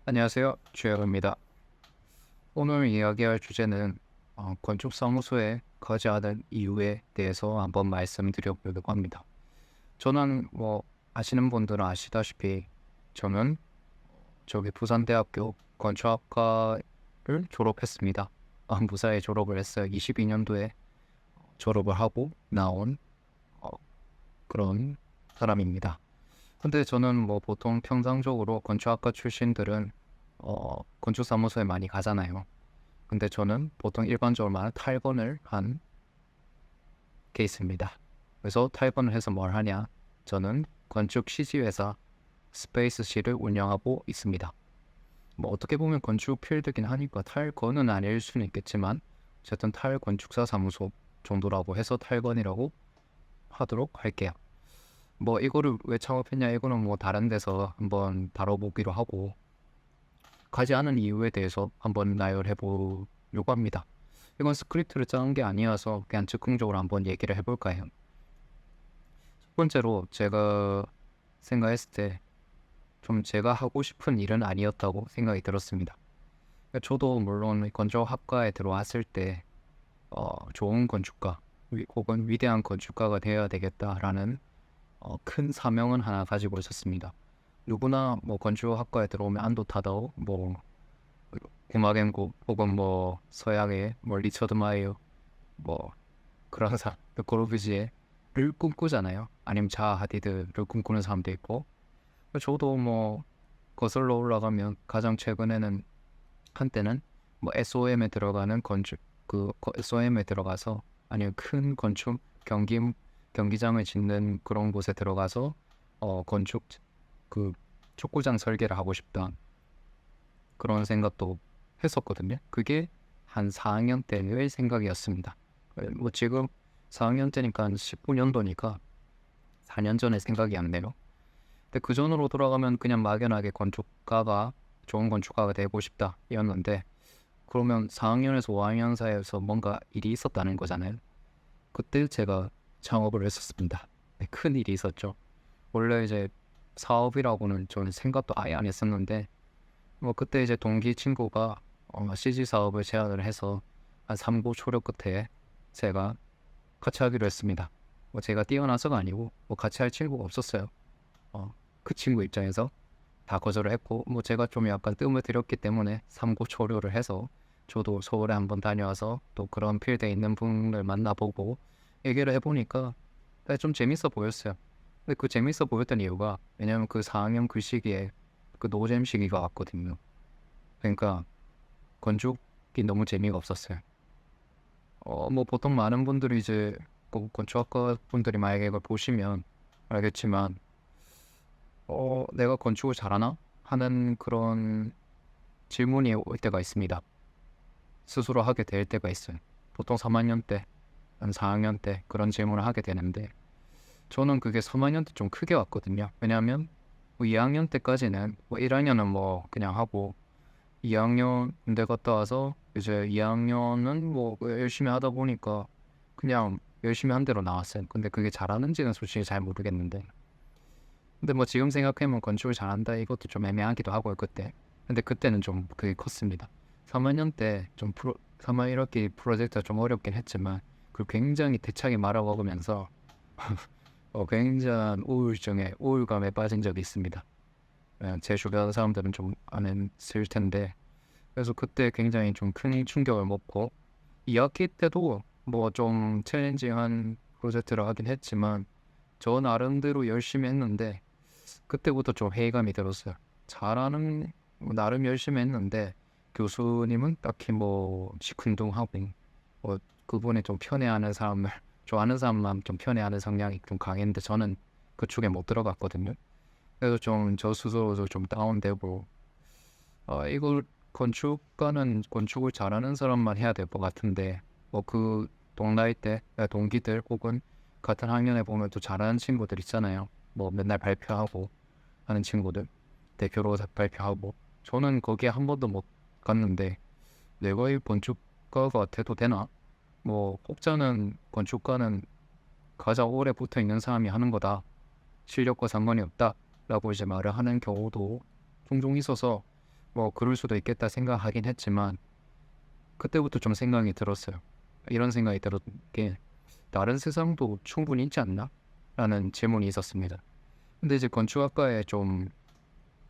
안녕하세요. 주혁입니다. 오늘 이야기할 주제는 건축사무소에 가지 않은 이유에 대해서 한번 말씀드려보려고 합니다. 저는 아시는 분들은 아시다시피 저는 저기 부산대학교 건축학과를 졸업했습니다. 무사히 졸업을 했어요. 22년도에 졸업을 하고 나온 어, 그런 사람입니다. 근데 저는 보통 평상적으로 건축학과 출신들은 건축사무소에 많이 가잖아요. 근데 저는 보통 일반적으로 말하는 탈건을 한 케이스입니다. 그래서 탈건을 해서 뭘 하냐? 저는 건축 CG회사 스페이스C를 운영하고 있습니다. 어떻게 보면 건축 필드긴 하니까 탈건은 아닐 수는 있겠지만 어쨌든 탈건축사 사무소 정도라고 해서 탈건이라고 하도록 할게요. 이거를 왜 창업했냐? 이거는 다른 데서 한번 다뤄보기로 하고 가지 않은 이유에 대해서 한번 나열해 보려고 합니다. 이건 스크립트를 짜는 게 아니어서 그냥 즉흥적으로 한번 얘기를 해볼까 해요. 첫 번째로 제가 생각했을 때 좀 제가 하고 싶은 일은 아니었다고 생각이 들었습니다. 저도 물론 건축학과에 들어왔을 때 좋은 건축가 혹은 위대한 건축가가 되어야 되겠다라는 큰 사명은 하나 가지고 있었습니다. 누구나 건축학과에 들어오면 안도 타다오 음악 앤곡 혹은 서양의 리처드 마이어 그런 사람 코르비지에를 꿈꾸잖아요. 아니면 자하 하디드를 꿈꾸는 사람도 있고 저도 거슬러 올라가면 가장 최근에는 한때는 SOM에 들어가는 건축 SOM에 들어가서 아니면 큰 건축 경기장을 짓는 그런 곳에 들어가서 건축 그 축구장 설계를 하고 싶다 그런 생각도 했었거든요. 그게 한 4학년 때의 생각이었습니다. 지금 4학년 때니까 한 19년도니까 4년 전의 생각이 안 나요. 근데 그 전으로 돌아가면 그냥 막연하게 좋은 건축가가 되고 싶다 이었는데 그러면 4학년에서 5학년 사이에서 뭔가 일이 있었다는 거잖아요. 그때 제가 창업을 했었습니다. 네, 큰 일이 있었죠. 원래 이제 사업이라고는 저는 생각도 아예 안 했었는데 그때 이제 동기 친구가 CG 사업을 제안을 해서 한 3고 초려 끝에 제가 같이 하기로 했습니다. 제가 뛰어나서가 아니고 같이 할 친구가 없었어요. 그 친구 입장에서 다 거절을 했고 제가 좀 약간 뜸을 들였기 때문에 3고 초려를 해서 저도 서울에 한번 다녀와서 또 그런 필드에 있는 분을 만나보고 얘기를 해보니까 좀 재밌어 보였어요. 근데 그 재밌어 보였던 이유가 왜냐면 그 4학년 그 시기에 그 노잼 시기가 왔거든요. 그러니까 건축이 너무 재미가 없었어요. 보통 많은 분들이 이제 건축학과 분들이 만약에 이걸 보시면 알겠지만 내가 건축을 잘하나? 하는 그런 질문이 올 때가 있습니다. 스스로 하게 될 때가 있어요. 보통 3학년 때, 한 4학년 때 그런 질문을 하게 되는데 저는 그게 3학년 때 좀 크게 왔거든요. 왜냐하면 2학년 때까지는 1학년은 그냥 하고 2학년 군대 갔다 와서 이제 2학년은 열심히 하다 보니까 그냥 열심히 한 대로 나왔어요. 근데 그게 잘하는지는 솔직히 잘 모르겠는데 근데 지금 생각해보면 건축을 잘한다 이것도 좀 애매하기도 하고요 그때. 근데 그때는 좀 그게 컸습니다. 3학년 때 좀 3학년 1학기 프로젝트가 좀 어렵긴 했지만 그걸 굉장히 대차게 말아먹으면서 굉장한 우울감에 빠진 적이 있습니다. 제 주변 사람들은 좀 안 했을 텐데 그래서 그때 굉장히 좀 큰 충격을 먹고 2학기 때도 좀 챌린징한 프로젝트를 하긴 했지만 저 나름대로 열심히 했는데 그때부터 좀 회의감이 들었어요. 잘하는 나름 열심히 했는데 교수님은 딱히 시큰둥하고 그분이 좀 편애하는 사람을 좋아하는 사람만 좀 편애하는 성향이 좀 강했는데 저는 그쪽에 못 들어갔거든요. 그래서 좀 저 스스로도 좀 다운되고 이걸 건축가는 건축을 잘하는 사람만 해야 될 것 같은데 그 동나이 때 동기들 혹은 같은 학년에 보면 또 잘하는 친구들 있잖아요. 맨날 발표하고 하는 친구들 대표로 발표하고 저는 거기에 한 번도 못 갔는데 내가 이 건축가가 돼도 되나? 혹자는 건축가는 가장 오래 붙어 있는 사람이 하는 거다. 실력과 상관이 없다. 라고 이제 말을 하는 경우도 종종 있어서 뭐 그럴 수도 있겠다 생각하긴 했지만 그때부터 좀 생각이 들었어요. 이런 생각이 들었던 게 다른 세상도 충분히 있지 않나? 라는 질문이 있었습니다. 근데 이제 건축학과에 좀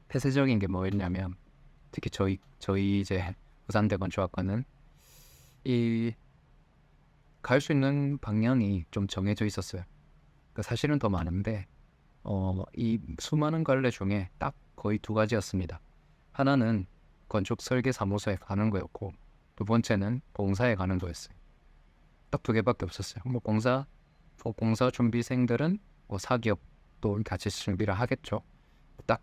폐쇄적인 게 뭐였냐면 특히 저희 이제 부산대 건축학과는 이 갈 수 있는 방향이 좀 정해져 있었어요. 그러니까 사실은 더 많은데 이 수많은 갈래 중에 딱 거의 두 가지였습니다. 하나는 건축 설계 사무소에 가는 거였고 두 번째는 공사에 가는 거였어요. 딱 두 개밖에 없었어요. 뭐 공사 준비생들은 뭐 사기업도 같이 준비를 하겠죠. 딱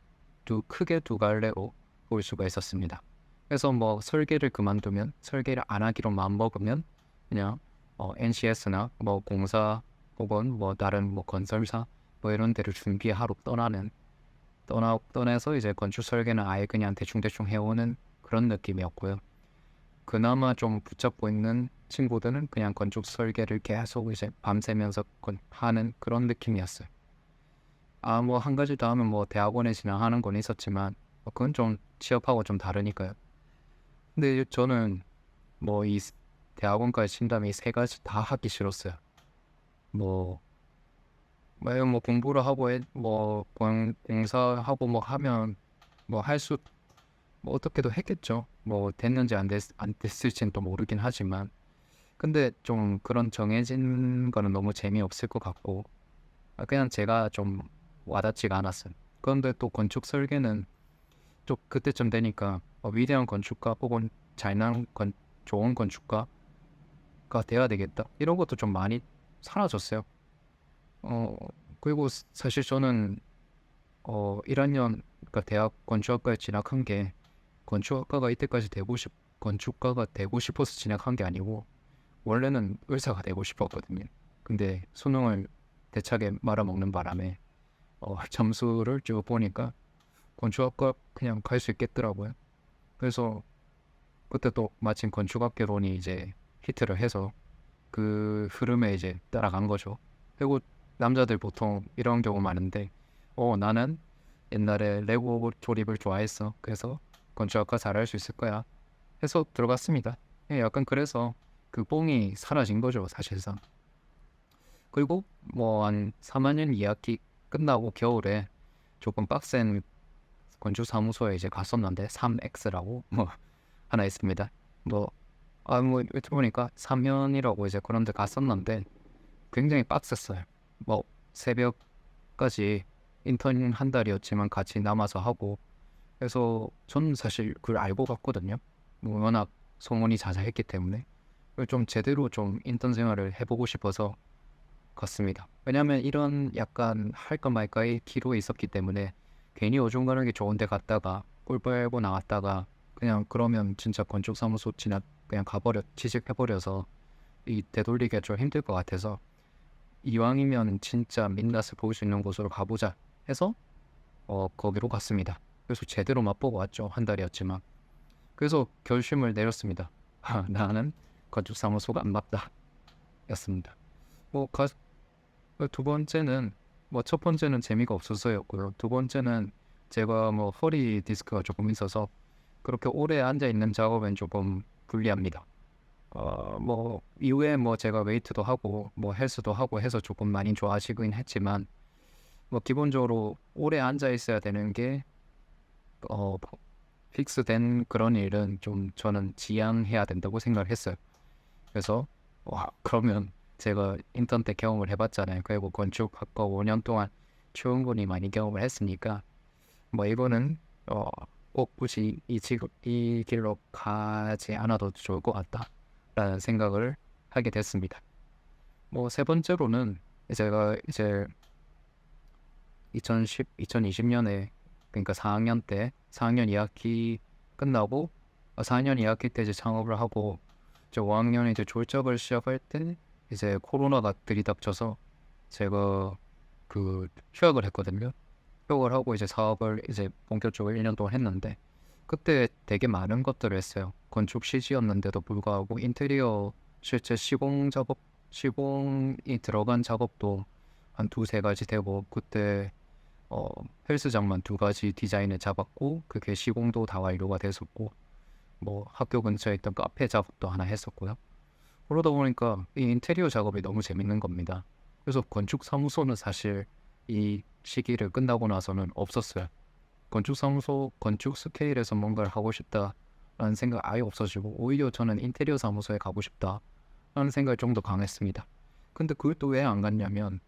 크게 두 갈래로 볼 수가 있었습니다. 그래서 뭐 설계를 그만두면 설계를 안 하기로 마음먹으면 그냥 NCS나 뭐 공사 혹은 뭐 다른 뭐 건설사 뭐 이런 데를 준비하러 떠나서 이제 건축 설계는 아예 그냥 대충대충 해오는 그런 느낌이었고요. 그나마 좀 붙잡고 있는 친구들은 그냥 건축 설계를 계속 이제 밤새면서 하는 그런 느낌이었어요. 뭐 한 가지 더 하면 뭐 대학원에 진학하는 건 있었지만 그건 좀 취업하고 좀 다르니까요. 근데 저는 뭐 이 대학원까지 친다면 이 세 가지 다 하기 싫었어요. 뭐, 뭐 공부를 하고 뭐 공사하고 뭐 하면 뭐 뭐 어떻게도 했겠죠. 뭐 됐는지 안 됐을지는 또 모르긴 하지만 근데 좀 그런 정해진 거는 너무 재미없을 것 같고 그냥 제가 좀 와닿지가 않았어요. 그런데 또 건축 설계는 좀 그때쯤 되니까 위대한 건축가 혹은 좋은 건축가가 돼야 되겠다 이런 것도 좀 많이 사라졌어요. 어 그리고 사실 저는 1학년 그러니까 대학 건축학과에 진학한 게 건축학과가 이때까지 건축가가 되고 싶어서 진학한 게 아니고 원래는 의사가 되고 싶었거든요. 근데 수능을 대차게 말아먹는 바람에 점수를 쭉 보니까 건축학과 그냥 갈 수 있겠더라고요. 그래서 그때 또 마침 건축학개론이 이제 히트를 해서 그 흐름에 이제 따라간 거죠. 그리고 남자들 보통 이런 경우 많은데 나는 옛날에 레고 조립을 좋아했어. 그래서 건축학과 잘할 수 있을 거야. 해서 들어갔습니다. 약간 그래서 그 뽕이 사라진 거죠, 사실상. 그리고 뭐 한 3학년 2학기 끝나고 겨울에 조금 빡센 건축사무소에 이제 갔었는데 3X라고 뭐 하나 있습니다. 뭐 이렇게 보니까 3년이라고 이제 그런 데 갔었는데 굉장히 빡셌어요. 뭐 새벽까지 인턴 한 달이었지만 같이 남아서 하고 그래서 저는 사실 그걸 알고 갔거든요. 뭐 워낙 소문이 자자했기 때문에 좀 제대로 좀 인턴 생활을 해보고 싶어서 갔습니다. 왜냐하면 이런 약간 할까 말까의 기로에 있었기 때문에 괜히 어중간하게 좋은 데 갔다가 꿀 빨고 나왔다가 그냥 그러면 진짜 건축사무소 그냥 취직해버려서 이 되돌리기가 좀 힘들 것 같아서 이왕이면 진짜 민낯을 볼 수 있는 곳으로 가보자 해서 거기로 갔습니다. 그래서 제대로 맛보고 왔죠. 한 달이었지만. 그래서 결심을 내렸습니다. 나는 건축사무소가 안 맞다 였습니다. 뭐 두 번째는 뭐 첫 번째는 재미가 없어서였고요. 두 번째는 제가 뭐 허리 디스크가 조금 있어서 그렇게 오래 앉아 있는 작업엔 조금 불리합니다. 뭐 이후에 뭐 제가 웨이트도 하고 뭐 헬스도 하고 해서 조금 많이 좋아지긴 했지만 뭐 기본적으로 오래 앉아 있어야 되는 게 픽스된 그런 일은 좀 저는 지양해야 된다고 생각을 했어요. 그래서 그러면 제가 인턴 때 경험을 해봤잖아요. 그리고 건축학과 5년 동안 충분히 많이 경험을 했으니까 뭐 이거는 꼭 굳이 이 길로 가지 않아도 좋을 것 같다라는 생각을 하게 됐습니다. 뭐 세 번째로는 제가 이제 2020년에 그러니까 4학년 2학기 끝나고 4학년 2학기 때 이제 창업을 하고 저 5학년에 이제 졸업을 시작할 때 이제 코로나가 들이닥쳐서 제가 그 휴학을 했거든요. 휴학을 하고 이제 사업을 이제 본격적으로 1년 동안 했는데 그때 되게 많은 것들을 했어요. 건축 CG였는데도 불구하고 인테리어 실제 시공이 들어간 작업도 한 두세 가지 되고 그때 헬스장만 2가지 디자인을 잡았고 그게 시공도 다 완료가 됐었고 뭐 학교 근처에 있던 카페 작업도 하나 했었고요. 그러다 보니까 이 인테리어 작업이 너무 재밌는 겁니다. 그래서 건축 사무소는 사실 이 시기를 끝나고 나서는 없었어요. 건축 사무소, 건축 스케일에서 뭔가를 하고 싶다라는 생각 아예 없어지고 오히려 저는 인테리어 사무소에 가고 싶다라는 생각이 좀 더 강했습니다. 근데 그걸 또 왜 안 갔냐면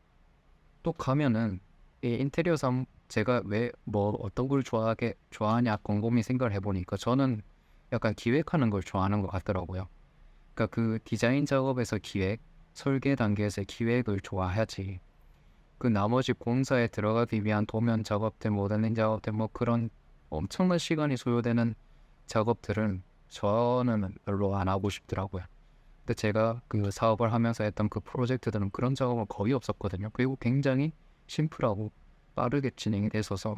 또 가면은 이 인테리어 제가 왜 뭐 어떤 걸 좋아하냐 곰곰이 생각을 해보니까 저는 약간 기획하는 걸 좋아하는 것 같더라고요. 그러니까 그 디자인 작업에서 기획, 설계 단계에서 기획을 좋아하지. 그 나머지 공사에 들어가기 위한 도면 작업들, 모델링 작업들 뭐 그런 엄청난 시간이 소요되는 작업들은 저는 별로 안 하고 싶더라고요. 근데 제가 그 사업을 하면서 했던 그 프로젝트들은 그런 작업은 거의 없었거든요. 그리고 굉장히 심플하고 빠르게 진행이 됐어서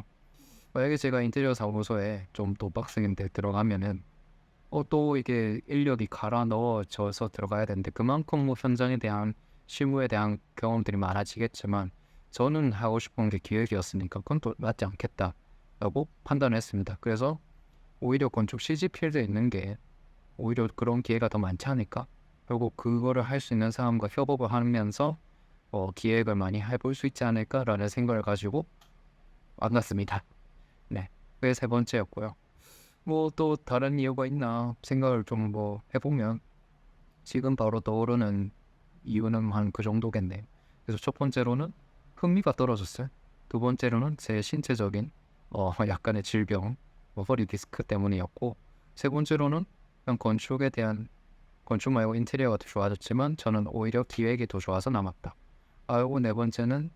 만약에 제가 인테리어 사무소에 좀 더 빡세게 들어가면은 또 이게 인력이 갈아 넣어져서 들어가야 되는데 그만큼 뭐 현장에 대한 실무에 대한 경험들이 많아지겠지만 저는 하고 싶은 게 기획이었으니까 그건 또 맞지 않겠다라고 판단했습니다. 그래서 오히려 건축 CG 필드에 있는 게 오히려 그런 기회가 더 많지 않을까? 결국 그거를 할 수 있는 사람과 협업을 하면서 기획을 많이 해볼 수 있지 않을까라는 생각을 가지고 만났습니다. 네, 그게 세 번째였고요. 뭐 또 다른 이유가 있나 생각을 좀 뭐 해보면 지금 바로 떠오르는 이유는 한 그 정도겠네요. 그래서 첫 번째로는 흥미가 떨어졌어요. 두 번째로는 제 신체적인 약간의 질병, 뭐 허리 디스크 때문이었고, 세 번째로는 그냥 건축 말고 인테리어가 더 좋아졌지만 저는 오히려 기획이 더 좋아서 남았다. 그리고 네 번째는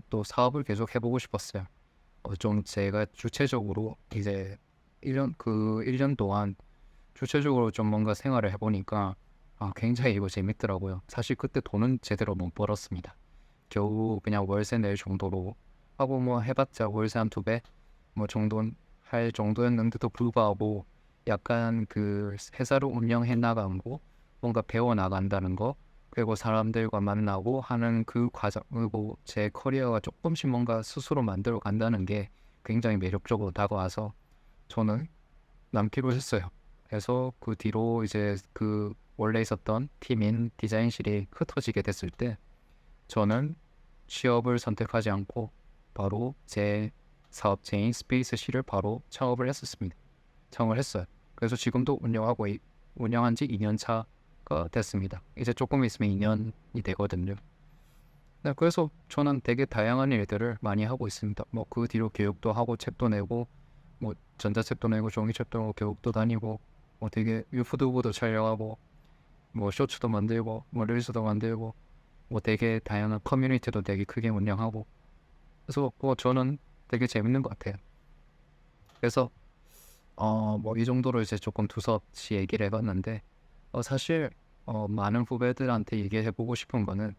또 사업을 계속 해보고 싶었어요. 좀 제가 주체적으로 이제 1년 동안 주체적으로 좀 뭔가 생활을 해보니까 굉장히 이거 재밌더라고요. 사실 그때 돈은 제대로 못 벌었습니다. 겨우 그냥 월세 낼 정도로 하고 뭐 해봤자 월세 한 2배 뭐 정도 할 정도였는데도 불구하고 약간 그 회사를 운영해 나가고 뭔가 배워 나간다는 거 그리고 사람들과 만나고 하는 그 과정 그리고 제 커리어가 조금씩 뭔가 스스로 만들어 간다는 게 굉장히 매력적으로 다가와서 저는 남기로 했어요. 그래서 그 뒤로 이제 그 원래 있었던 팀인 디자인실이 흩어지게 됐을 때 저는 취업을 선택하지 않고 바로 제 사업체인 스페이스 C를 바로 창업을 했어요. 그래서 지금도 운영한 지 2년 차가 됐습니다. 이제 조금 있으면 2년이 되거든요. 네, 그래서 저는 되게 다양한 일들을 많이 하고 있습니다. 뭐 그 뒤로 교육도 하고 책도 내고 뭐 전자책도 내고 종이책도 내고 교육도 다니고 뭐 되게 유튜브도 촬영하고 뭐 쇼츠도 만들고 뭐 릴스도 만들고 뭐 되게 다양한 커뮤니티도 되게 크게 운영하고 그래서 뭐 저는 되게 재밌는 것 같아요. 그래서 뭐 이 정도로 이제 조금 두서없이 얘기를 해봤는데 사실 많은 후배들한테 얘기해보고 싶은 거는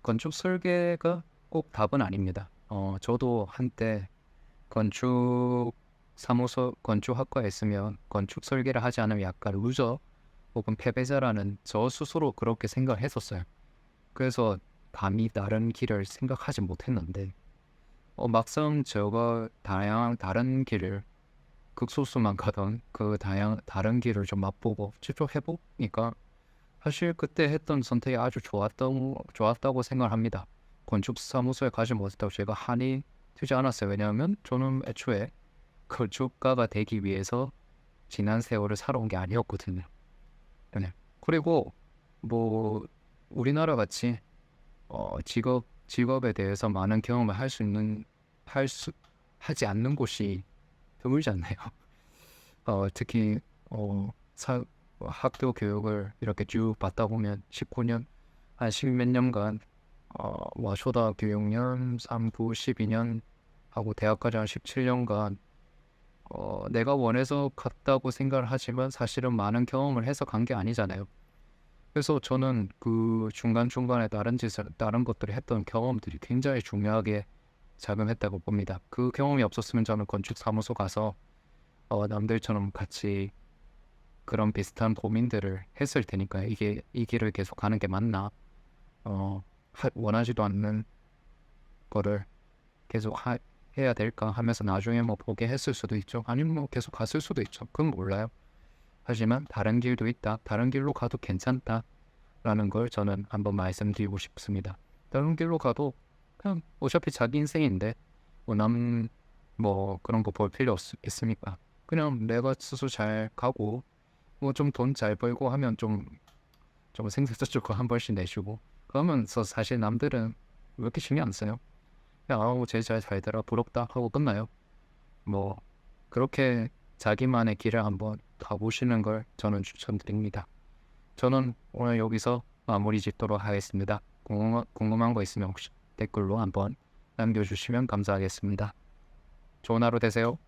건축 설계가 꼭 답은 아닙니다. 저도 한때 건축 사무소 건축학과에 있으면 건축 설계를 하지 않으면 약간 루저 혹은 패배자라는 저 스스로 그렇게 생각했었어요. 그래서 감히 다른 길을 생각하지 못했는데 막상 제가 다양한 다른 길을 극소수만 가던 그 다른 길을 좀 맛보고 직접 해보니까 사실 그때 했던 선택이 아주 좋았다고 생각합니다. 건축 사무소에 가지 못했다고 제가 한이 되지 않았어요. 왜냐하면 저는 애초에 건축가가 되기 위해서 지난 세월을 살아온 게 아니었거든요. 네. 그리고 뭐 우리나라 같이 직업에 대해서 많은 경험을 할 수 하지 않는 곳이 드물지 않나요? 특히 어, 사, 학교 교육을 이렇게 쭉 받다 보면 19년 한 십몇 년간 뭐 초등학교 6년, 3, 9, 12년 하고 대학까지 한 17년간 내가 원해서 갔다고 생각을 하지만 사실은 많은 경험을 해서 간 게 아니잖아요. 그래서 저는 그 중간중간에 다른 것들을 했던 경험들이 굉장히 중요하게 작용했다고 봅니다. 그 경험이 없었으면 저는 건축사무소 가서 남들처럼 같이 그런 비슷한 고민들을 했을 테니까 이게 이 길을 계속 가는 게 맞나? 원하지도 않는 거를 계속 해야 될까 하면서 나중에 뭐 포기했을 수도 있죠. 아니면 뭐 계속 갔을 수도 있죠. 그건 몰라요. 하지만 다른 길도 있다. 다른 길로 가도 괜찮다라는 걸 저는 한번 말씀드리고 싶습니다. 다른 길로 가도 그냥 어차피 자기 인생인데 뭐 남 뭐 그런 거 볼 필요 있습니까? 그냥 내가 스스로 잘 가고 뭐 좀 돈 잘 벌고 하면 좀 생색서치고 한 번씩 내주고 그러면서 사실 남들은 왜 이렇게 신경 안 써요? 그냥 아우 쟤 잘 살더라 부럽다 하고 끝나요. 뭐 그렇게 자기만의 길을 한번 가보시는 걸 저는 추천드립니다. 저는 오늘 여기서 마무리 짓도록 하겠습니다. 궁금한 거 있으면 혹시 댓글로 한번 남겨주시면 감사하겠습니다. 좋은 하루 되세요.